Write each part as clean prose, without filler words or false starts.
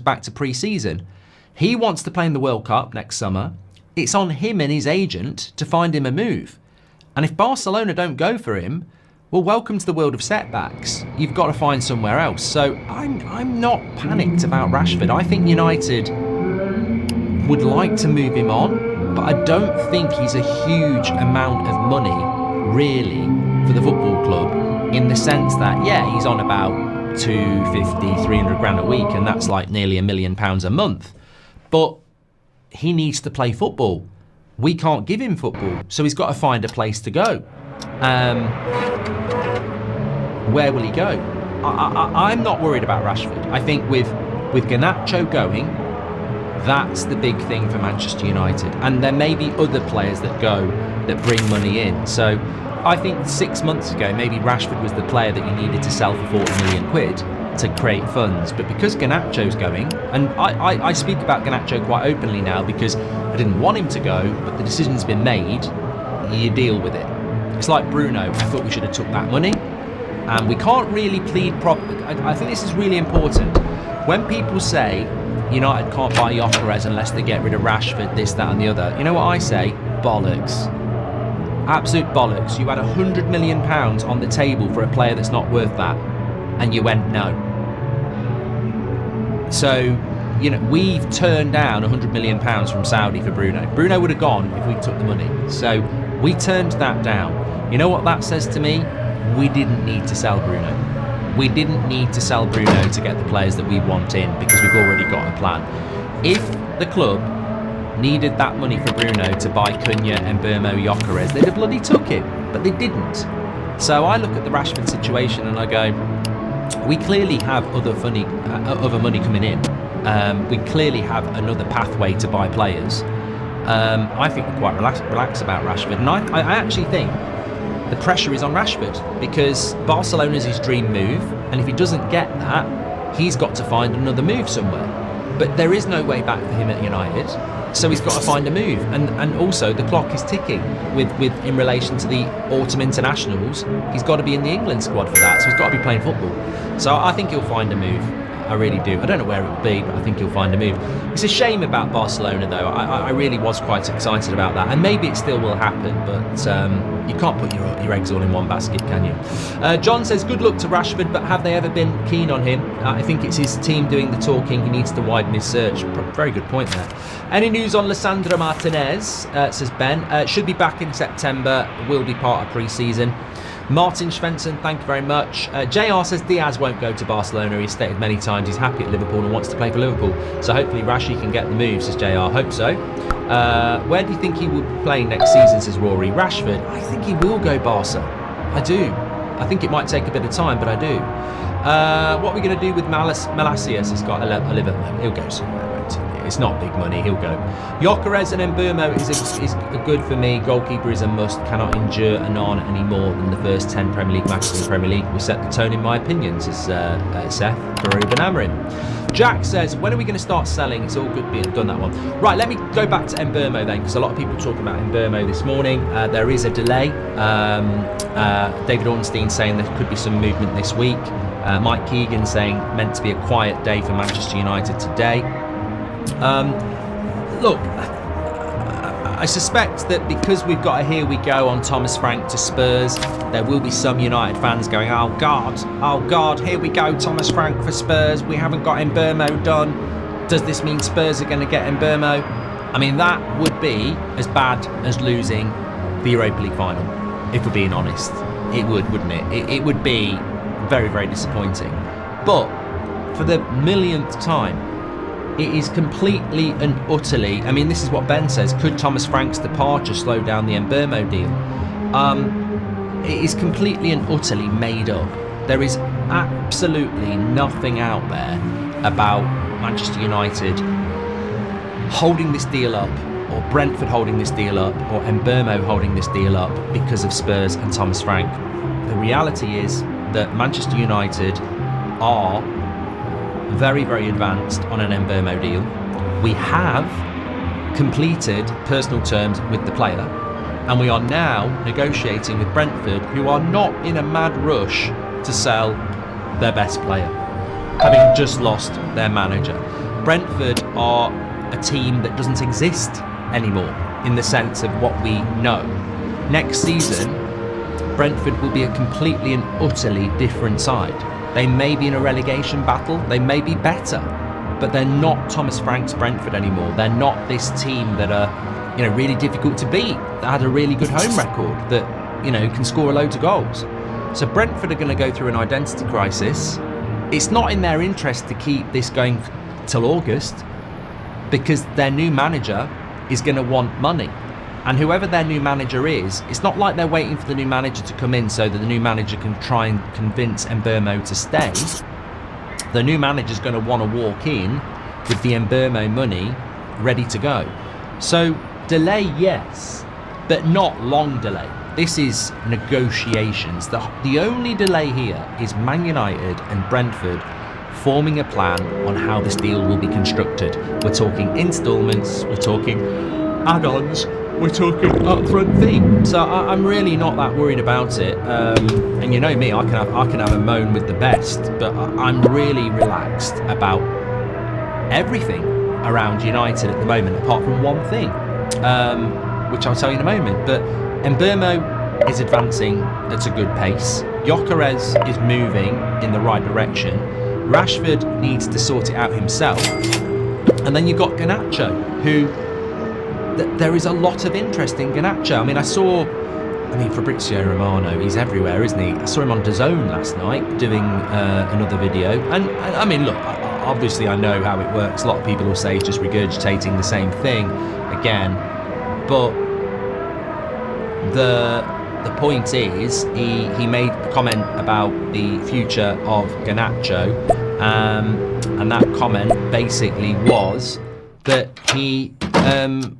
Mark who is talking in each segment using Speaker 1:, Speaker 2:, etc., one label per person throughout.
Speaker 1: back to pre-season. He wants to play in the World Cup next summer. It's on him and his agent to find him a move. And if Barcelona don't go for him, well, welcome to the world of setbacks. You've got to find somewhere else. So I'm not panicked about Rashford. I think United would like to move him on, but I don't think he's a huge amount of money, really, for the football club, in the sense that, yeah, he's on about 250, 300 grand a week, and that's like nearly £1 million a month. But he needs to play football. We can't give him football, so he's got to find a place to go. Where will he go? I'm not worried about Rashford. I think with Garnacho going, that's the big thing for Manchester United. And there may be other players that go that bring money in. So I think 6 months ago, maybe Rashford was the player that you needed to sell for 40 million quid to create funds. But because Garnacho's going, and I speak about Garnacho quite openly now because I didn't want him to go, but the decision's been made, you deal with it. It's like Bruno. I thought we should have took that money. And we can't really plead I think this is really important. When people say United can't buy Gyökeres unless they get rid of Rashford, this, that and the other, you know what I say? Bollocks. Absolute bollocks. You had £100 million on the table for a player that's not worth that, and you went no. So, we've turned down £100 million from Saudi for Bruno. Bruno would have gone if we took the money. So we turned that down. You know what that says to me? We didn't need to sell Bruno. We didn't need to sell Bruno to get the players that we want in because we've already got a plan. If the club needed that money for Bruno to buy Cunha, Mbeumo, Gyökeres, they'd have bloody took him, but they didn't. So I look at the Rashford situation and I go, we clearly have other money coming in. We clearly have another pathway to buy players. I think we're quite relaxed about Rashford, and I actually think the pressure is on Rashford because Barcelona's his dream move, and if he doesn't get that, he's got to find another move somewhere. But there is no way back for him at United, so he's got to find a move. And also the clock is ticking with in relation to the autumn internationals. He's got to be in the England squad for that, so he's got to be playing football. So I think he'll find a move. I really do. I don't know where it will be, but I think he'll find a move. It's a shame about Barcelona, though. I really was quite excited about that, and maybe it still will happen, but you can't put your eggs all in one basket, can you? John says, good luck to Rashford, but have they ever been keen on him? I think it's his team doing the talking. He needs to widen his search. Very good point there. Any news on Lissandro Martinez, says Ben. Should be back in September, will be part of pre-season. Martin Svensson, thank you very much. JR says Diaz won't go to Barcelona. He's stated many times he's happy at Liverpool and wants to play for Liverpool. So hopefully Rashi can get the move, says JR. Hope so. Where do you think he will be playing next season, says Rory? Rashford, I think he will go Barca. I do. I think it might take a bit of time, but I do. What are we going to do with Malacias? He's got a Liverpool. He'll go somewhere. It's not big money. He'll go. Gyökeres and Mbeumo is good for me. Goalkeeper is a must. Cannot endure Anon any more than the first 10 Premier League matches in the Premier League. We set the tone, in my opinion, says Seth for Ruben Amorim. Jack says, when are we going to start selling? It's all good being done, that one. Right, let me go back to Mbeumo then, because a lot of people talk about Mbeumo this morning. There is a delay. David Ornstein saying there could be some movement this week. Mike Keegan saying meant to be a quiet day for Manchester United today. Look, I suspect that because we've got a here we go on Thomas Frank to Spurs, there will be some United fans going, oh God, here we go, Thomas Frank for Spurs, we haven't got Mbeumo done, does this mean Spurs are going to get Mbeumo? I mean, that would be as bad as losing the Europa League final, if we're being honest. It would, wouldn't it? It would be very, very disappointing. But for the millionth time, it is completely and utterly, I mean, this is what Ben says, could Thomas Frank's departure slow down the Mbeumo deal? It is completely and utterly made up. There is absolutely nothing out there about Manchester United holding this deal up, or Brentford holding this deal up, or Mbeumo holding this deal up because of Spurs and Thomas Frank. The reality is that Manchester United are very, very advanced on an Mbeumo deal. We have completed personal terms with the player, and we are now negotiating with Brentford, who are not in a mad rush to sell their best player, having just lost their manager. Brentford are a team that doesn't exist anymore in the sense of what we know. Next season, Brentford will be a completely and utterly different side. They may be in a relegation battle, they may be better, but they're not Thomas Frank's Brentford anymore. They're not this team that are, really difficult to beat, that had a really good home record, that, can score loads of goals. So Brentford are going to go through an identity crisis. It's not in their interest to keep this going till August, because their new manager is going to want money. And whoever their new manager is, it's not like they're waiting for the new manager to come in so that the new manager can try and convince Mbeumo to stay. The new manager's going to want to walk in with the Mbeumo money ready to go. So delay, yes, but not long delay. This is negotiations. The only delay here is Man United and Brentford forming a plan on how this deal will be constructed. We're talking instalments, we're talking add-ons, we're talking upfront fee. So I'm really not that worried about it. And you know me, I can have a moan with the best, but I'm really relaxed about everything around United at the moment, apart from one thing, which I'll tell you in a moment. But Mbeumo is advancing at a good pace. Gyökeres is moving in the right direction. Rashford needs to sort it out himself. And then you've got Garnacho, who there is a lot of interest in Garnacho. Fabrizio Romano, he's everywhere, isn't he? I saw him on DAZN last night doing another video. And look, obviously I know how it works. A lot of people will say he's just regurgitating the same thing again. But the point is, he made a comment about the future of Garnacho, and that comment basically was that he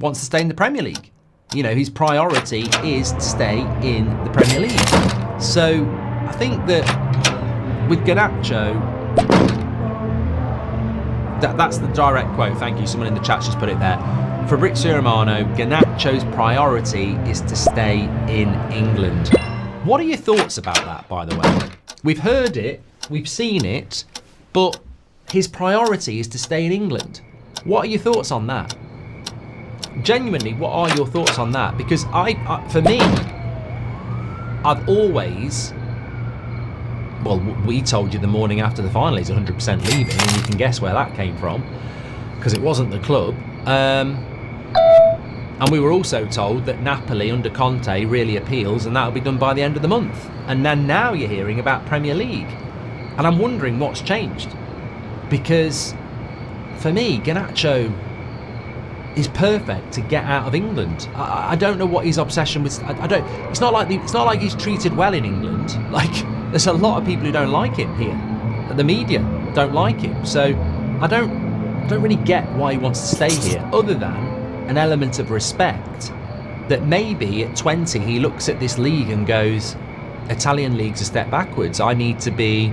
Speaker 1: wants to stay in the Premier League. His priority is to stay in the Premier League. So I think that with Garnacho, that's the direct quote. Thank you. Someone in the chat just put it there. Fabrizio Romano, Garnacho's priority is to stay in England. What are your thoughts about that, by the way? We've heard it, we've seen it, but his priority is to stay in England. What are your thoughts on that? Genuinely, what are your thoughts on that? Because for me, I've always... Well, we told you the morning after the final he's 100% leaving, and you can guess where that came from, because it wasn't the club. And we were also told that Napoli under Conte really appeals, and that'll be done by the end of the month. And then now you're hearing about Premier League. And I'm wondering what's changed. Because for me, Garnacho is perfect to get out of England. I don't know what his obsession was. It's not like he's treated well in England. Like, there's a lot of people who don't like him here. The media don't like him. So I don't really get why he wants to stay here, other than an element of respect that maybe at 20 he looks at this league and goes, Italian league's a step backwards. I need to be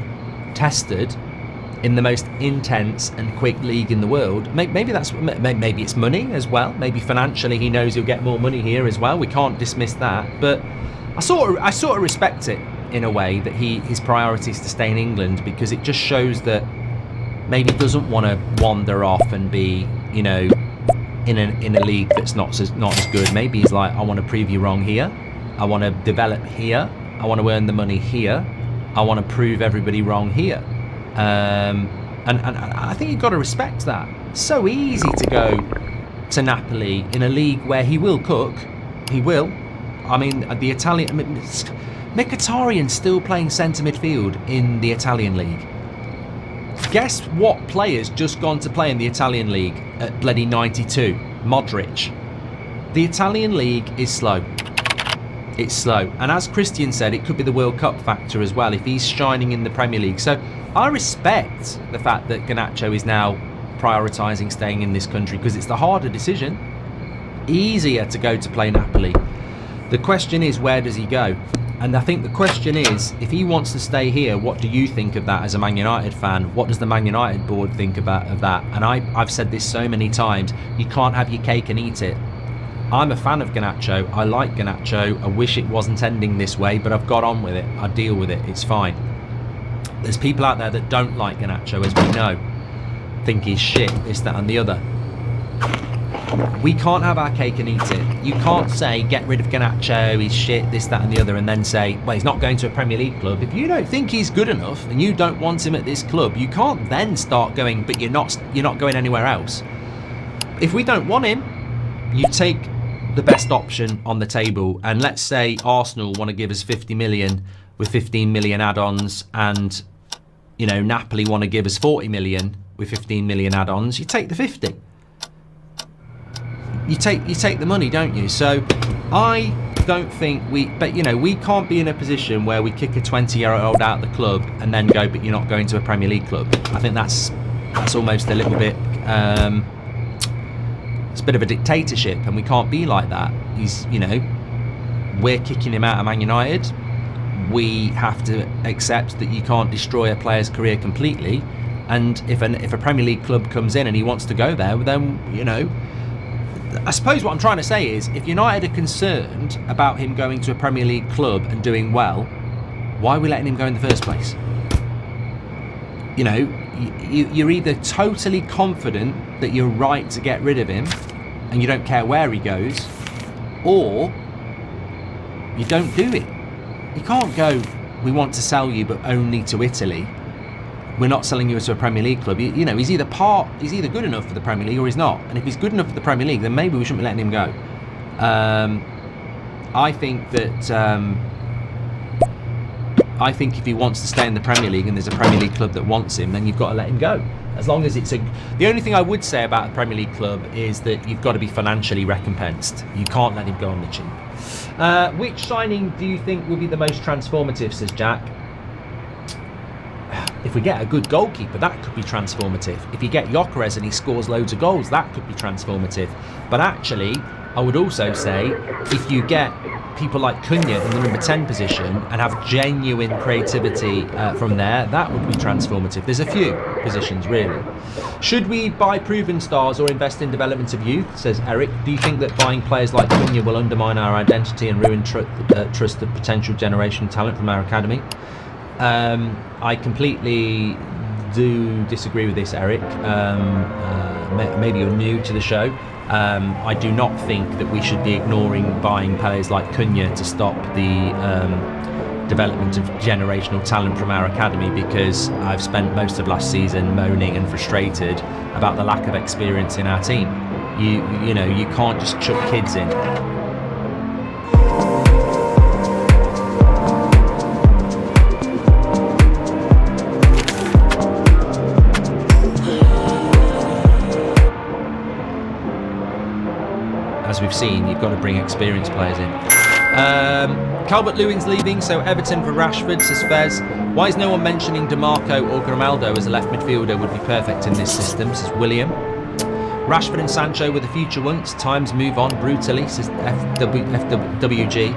Speaker 1: tested in the most intense and quick league in the world. Maybe it's money as well. Maybe financially he knows he'll get more money here as well. We can't dismiss that. But I sort of respect it in a way, that his priority is to stay in England, because it just shows that maybe he doesn't want to wander off and be, in a league that's not as good. Maybe he's like, I want to prove you wrong here. I want to develop here. I want to earn the money here. I want to prove everybody wrong here. And I think you've got to respect that. It's so easy to go to Napoli in a league where he will cook. He will. The Italian... Mkhitaryan's still playing centre midfield in the Italian league. Guess what player's just gone to play in the Italian league at bloody 92? Modric. The Italian league is slow. It's slow. And as Christian said, it could be the World Cup factor as well if he's shining in the Premier League. So I respect the fact that Garnacho is now prioritising staying in this country, because it's the harder decision. Easier to go to play Napoli. The question is, where does he go? And I think the question is, if he wants to stay here, what do you think of that as a Man United fan? What does the Man United board think of that? And I've said this so many times, you can't have your cake and eat it. I'm a fan of Garnacho. I like Garnacho. I wish it wasn't ending this way, but I've got on with it. I deal with it. It's fine. There's people out there that don't like Garnacho, as we know. think he's shit, this, that and the other. We can't have our cake and eat it. You can't say, get rid of Garnacho, he's shit, this, that and the other, and then say, well, he's not going to a Premier League club. If you don't think he's good enough and you don't want him at this club, you can't then start going, but you're not going anywhere else. If we don't want him, you take the best option on the table, and let's say Arsenal want to give us 50 million with 15 million add-ons, and Napoli want to give us 40 million with 15 million add-ons, you take the 50. You take the money, don't you? So I don't think we can't be in a position where we kick a 20-year-old out of the club and then go, but you're not going to a Premier League club. I think that's almost a little bit it's a bit of a dictatorship, and we can't be like that. We're kicking him out of Man United. We have to accept that you can't destroy a player's career completely, and if a Premier League club comes in and he wants to go there, then I suppose what I'm trying to say is, if United are concerned about him going to a Premier League club and doing well, why are we letting him go in the first place? You're either totally confident that you're right to get rid of him and you don't care where he goes, or you don't do it. You can't go, we want to sell you but only to Italy. We're not selling you to a Premier League club. He's either good enough for the Premier League or he's not. And if he's good enough for the Premier League, then maybe we shouldn't be letting him go. I think if he wants to stay in the Premier League and there's a Premier League club that wants him, then you've got to let him go. As long as the only thing I would say about a Premier League club is that you've got to be financially recompensed. You can't let him go on the cheap. Which signing do you think will be the most transformative, says Jack? If we get a good goalkeeper, that could be transformative. If you get Gyökeres and he scores loads of goals, that could be transformative. But actually, I would also say, if you get people like Cunha in the number 10 position and have genuine creativity from there, that would be transformative. There's a few positions, really. Should we buy proven stars or invest in development of youth, says Eric? Do you think that buying players like Cunha will undermine our identity and ruin trust of potential generation talent from our academy? I completely do disagree with this, Eric. Maybe you're new to the show. I do not think that we should be ignoring buying players like Cunha to stop the development of generational talent from our academy, because I've spent most of last season moaning and frustrated about the lack of experience in our team. You can't just chuck kids in. As we've seen, you've got to bring experienced players in. Calvert-Lewin's leaving, so Everton for Rashford, says Fez. Why is no one mentioning DeMarco or Grimaldo as a left midfielder would be perfect in this system, says William. Rashford and Sancho were the future once. Times move on brutally, says FWG.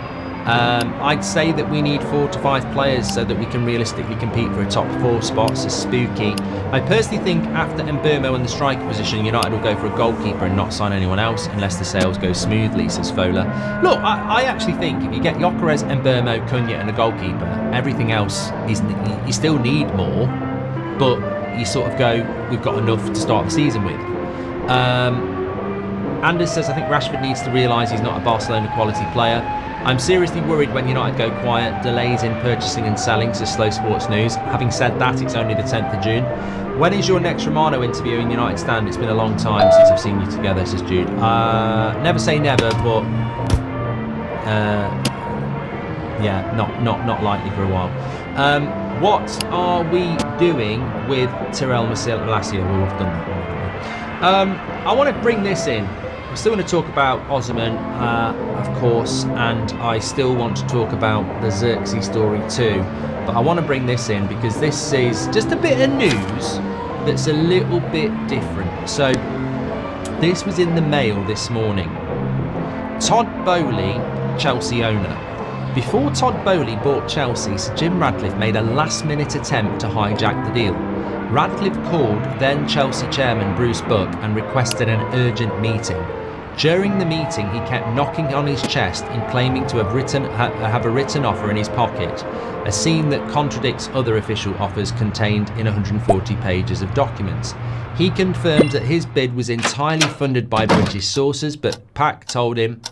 Speaker 1: I'd say that we need 4 to 5 players so that we can realistically compete for a top 4 spot, says Spooky. I personally think after Mbeumo in the striker position, United will go for a goalkeeper and not sign anyone else unless the sales go smoothly, says Fola. Look, I actually think if you get Gyökeres, Mbeumo, Cunha and a goalkeeper, everything else, you still need more, but you sort of go, we've got enough to start the season with. Anders says, I think Rashford needs to realise he's not a Barcelona quality player. I'm seriously worried when United go quiet. Delays in purchasing and selling, says Slow Sports News. Having said that, it's only the 10th of June. When is your next Romano interview in United Stand? It's been a long time since I've seen you together, says Jude. Never say never, but yeah, not likely for a while. What are we doing with Tyrell Malacia? Well, we've done that. I want to bring this in. I still want to talk about Osimhen, of course, and I still want to talk about the Xerxes story too. But I want to bring this in because this is just a bit of news that's a little bit different. So, this was in the Mail this morning. Todd Boehly, Chelsea owner. Before Todd Boehly bought Chelsea, Sir Jim Ratcliffe made a last-minute attempt to hijack the deal. Ratcliffe called then Chelsea chairman Bruce Buck and requested an urgent meeting. During the meeting, he kept knocking on his chest and claiming to have a written offer in his pocket, a scene that contradicts other official offers contained in 140 pages of documents. He confirmed that his bid was entirely funded by British sources, but PAC told him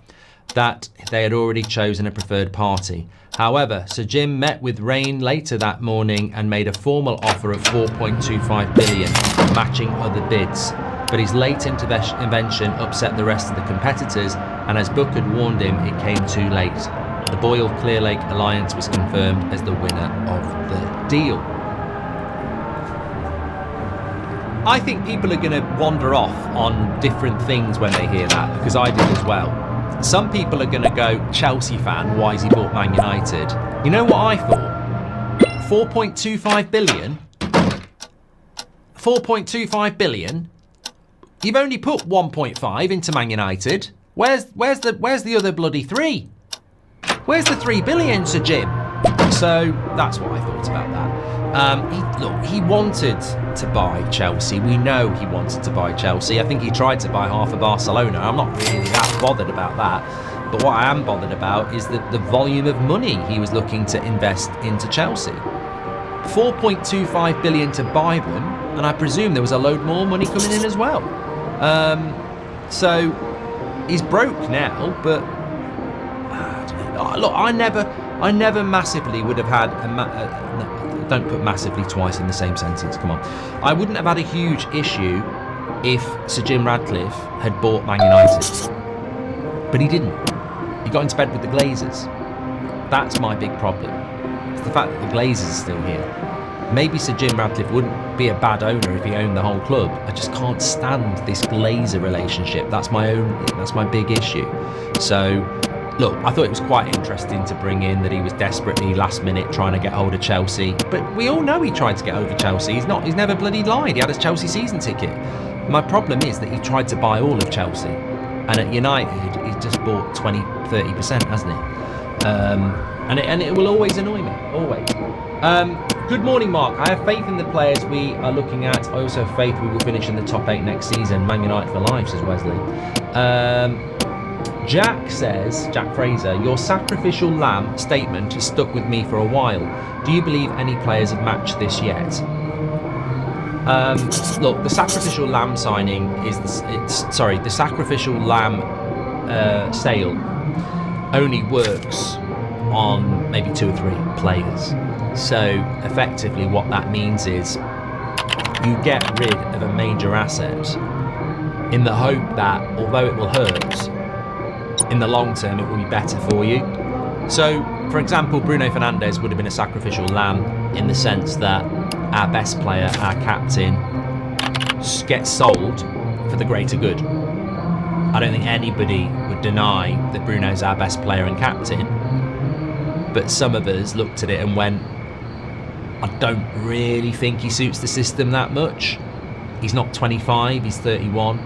Speaker 1: that they had already chosen a preferred party. However, Sir Jim met with Rain later that morning and made a formal offer of 4.25 billion, matching other bids. But his late intervention upset the rest of the competitors, and as Buck had warned him, it came too late. The Boyle-Clear Lake alliance was confirmed as the winner of the deal. I think people are going to wander off on different things when they hear that, because I did as well. Some people are going to go, Chelsea fan, why has he bought Man United? You know what I thought? 4.25 billion? 4.25 billion? You've only put 1.5 into Man United. Where's the other bloody 3? Where's the 3 billion, Sir Jim? So that's what I thought about that. He wanted to buy Chelsea. We know he wanted to buy Chelsea. I think he tried to buy half of Barcelona. I'm not really that bothered about that. But what I am bothered about is the volume of money he was looking to invest into Chelsea. 4.25 billion to buy them, and I presume there was a load more money coming in as well. So he's broke now, but look, I never massively would have had don't put massively twice in the same sentence, come on. I wouldn't have had a huge issue if Sir Jim Ratcliffe had bought Man United, but he didn't. He got into bed with the Glazers. That's my big problem. It's the fact that the Glazers are still here. Maybe Sir Jim Ratcliffe wouldn't be a bad owner if he owned the whole club. I just can't stand this Glazer relationship. That's my big issue. So, look, I thought it was quite interesting to bring in that he was desperately last minute trying to get hold of Chelsea. But we all know he tried to get over Chelsea. He's never bloody lied. He had his Chelsea season ticket. My problem is that he tried to buy all of Chelsea. And at United, he's just bought 20-30%, hasn't he? And it will always annoy me, always. Good morning, Mark. I have faith in the players we are looking at. I also have faith we will finish in the top 8 next season. Man United for life, says Wesley. Jack Fraser, your sacrificial lamb statement has stuck with me for a while. Do you believe any players have matched this yet? Look, the sacrificial lamb signing is the sacrificial lamb sale only works on maybe 2 or 3 players. So effectively what that means is you get rid of a major asset in the hope that although it will hurt, in the long term it will be better for you. So for example, Bruno Fernandes would have been a sacrificial lamb in the sense that our best player, our captain, gets sold for the greater good. I don't think anybody would deny that Bruno's our best player and captain, but some of us looked at it and went, I don't really think he suits the system that much. He's not 25, he's 31,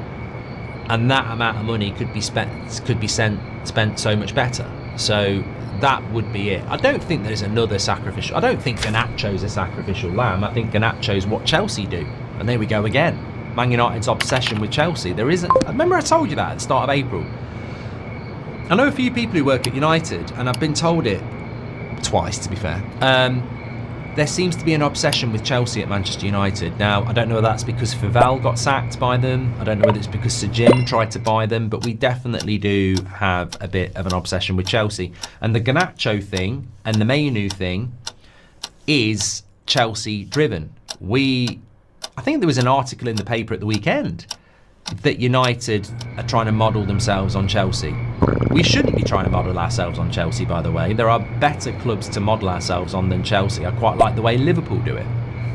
Speaker 1: and that amount of money could be spent so much better. So that would be it. I don't think there's another sacrificial. I don't think Garnacho's a sacrificial lamb. I think Garnacho's what Chelsea do. And there we go again. Man United's obsession with Chelsea. There isn't. Remember I told you that at the start of April. I know a few people who work at United, and I've been told it twice, to be fair. There seems to be an obsession with Chelsea at Manchester United. Now, I don't know whether that's because Favel got sacked by them. I don't know whether it's because Sir Jim tried to buy them, but we definitely do have a bit of an obsession with Chelsea. And the Garnacho thing and the Mainoo thing is Chelsea driven. I think there was an article in the paper at the weekend that United are trying to model themselves on Chelsea. We shouldn't be trying to model ourselves on Chelsea, by the way. There are better clubs to model ourselves on than Chelsea. I quite like the way Liverpool do it.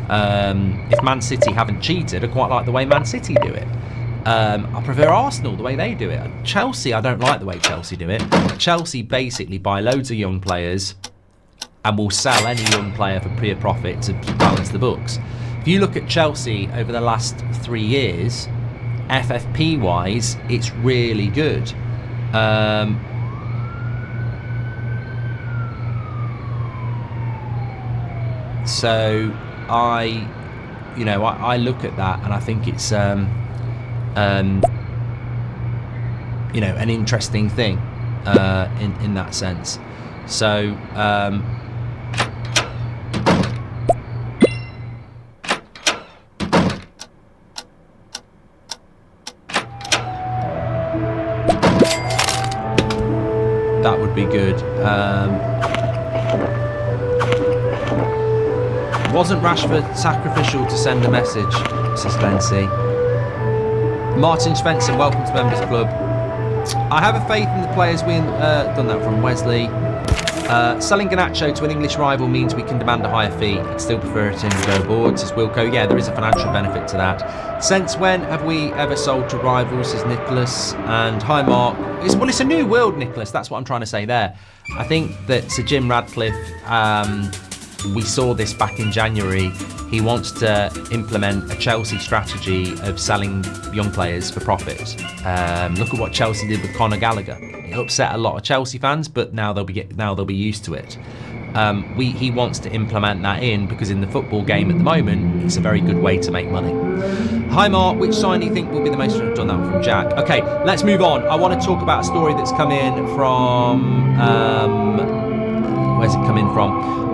Speaker 1: If Man City haven't cheated, I quite like the way Man City do it. I prefer Arsenal, the way they do it. Chelsea, I don't like the way Chelsea do it. Chelsea basically buy loads of young players and will sell any young player for pure profit to balance the books. If you look at Chelsea over the last 3 years, FFP-wise, it's really good. So I look at that and I think it's an interesting thing in that sense. So. That would be good. Wasn't Rashford sacrificial to send a message, says Glency. Martin Svensson, welcome to Members Club. I have a faith in the players. We done that from Wesley. Selling Garnacho to an English rival means we can demand a higher fee. I'd still prefer it to go aboard, says Wilco. Yeah, there is a financial benefit to that. Since when have we ever sold to rivals, says Nicholas. And hi, Mark. It's a new world, Nicholas. That's what I'm trying to say there. I think that Sir Jim Radcliffe, we saw this back in January. He wants to implement a Chelsea strategy of selling young players for profit. Look at what Chelsea did with Conor Gallagher. It upset a lot of Chelsea fans, but now they'll be used to it. He wants to implement that in because in the football game at the moment, it's a very good way to make money. Hi Mark, which sign do you think will be the most done? That one from Jack. Okay, let's move on. I want to talk about a story that's come in from. Where's it coming from?